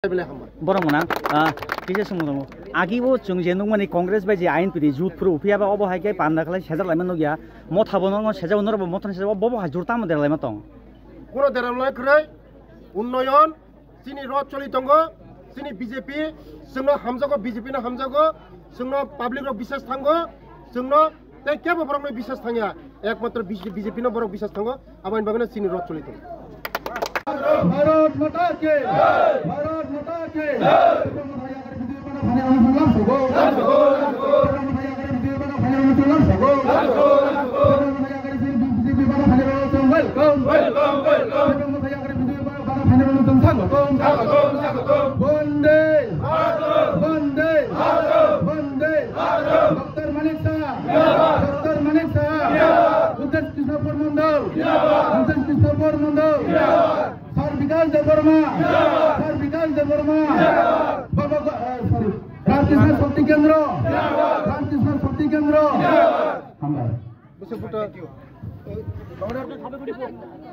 Borong mana kisa sumudong agi wo chungjenung mani Congress bai je ain pidi youth pro upia ba obo haike panda khala sejar laiman no gya mo thabono no seja unor mo thon seja bobo hajurta mo der laima tong kono deram lai krai unnoyon sini rot choli tongo sini BJP sungno hamjago BJP na hamjago sungno public ro bisas thango sungno te kebo borong no bisas thangya ekmatra BJP no borong bisas thango abain bagana sini rot choli tongo Bharat माता के भारत माता के वंदे वंदे वंदे doctor Manik साहब उदय कृष्णपुर मंडल sir विकास देवर्मा बाबा sorry Ramakrishna शक्ति केंद्र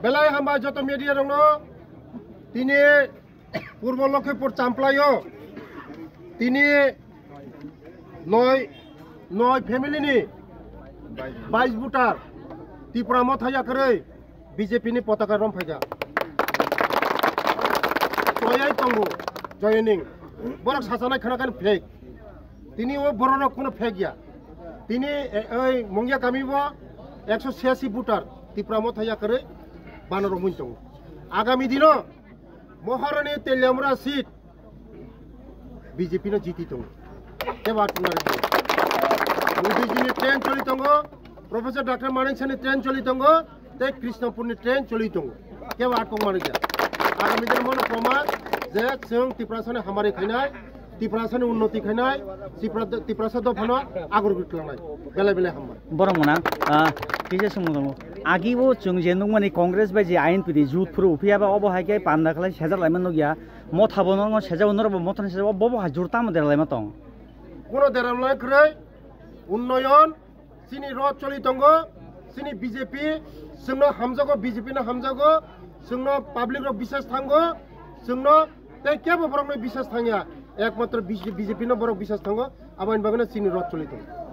बेलाय हामबा जत media दङ तिनी पूर्व लक्ष्मीपुर चामप्लायो तिनी नय फेमिलिनि 22 भोटार त्रिपुरा मथायाखै बीजेपी नि पताका रमफायगा जयै तंगु जयनिं बरक सासानाय खनाखान फेक तिनी ओ बरनो कोनो फेक गया तिनी ओइ मंगिया गामिबो 186 भोटार त्रिपुरा मथायाखै बानर मुंतंगु आगामी दिनो महारानी तेलियामुरा सीट बीजेपी न जीती तंगु के बात तुनारे मोदी जी ने ट्रेन चली तंगु प्रोफेसर डॉक्टर मानिक साहब ने ट्रेन चली तंगु ते कृष्णपुर ने ट्रेन चली तंगु के बात को मार गया आगामी दिन मन प्रमाण जे जों त्रिपुरासानि हामारि खैनाय त्रिपुरासानि उन्नति खैनाय त्रिपुरासा दफानो आगर गुटलांनाय बेले बेले हामबाय borong mana kisa sumudong agi wo chungjenung mani Congress bai je ain pidi youth pro upia ba obo haike panda khala sejar laiman no gya mo thabono no seja unor mo thon seja bobo hajurta mo der laima tong kono deram lai krai unnoyon sini rot choli tongo sini BJP sungno hamjago BJP na hamjago sungno public ro bisas thango sungno te kebo borong no bisas thangya ekmatra BJP no borong bisas thango abain bagana sini rot choli tongo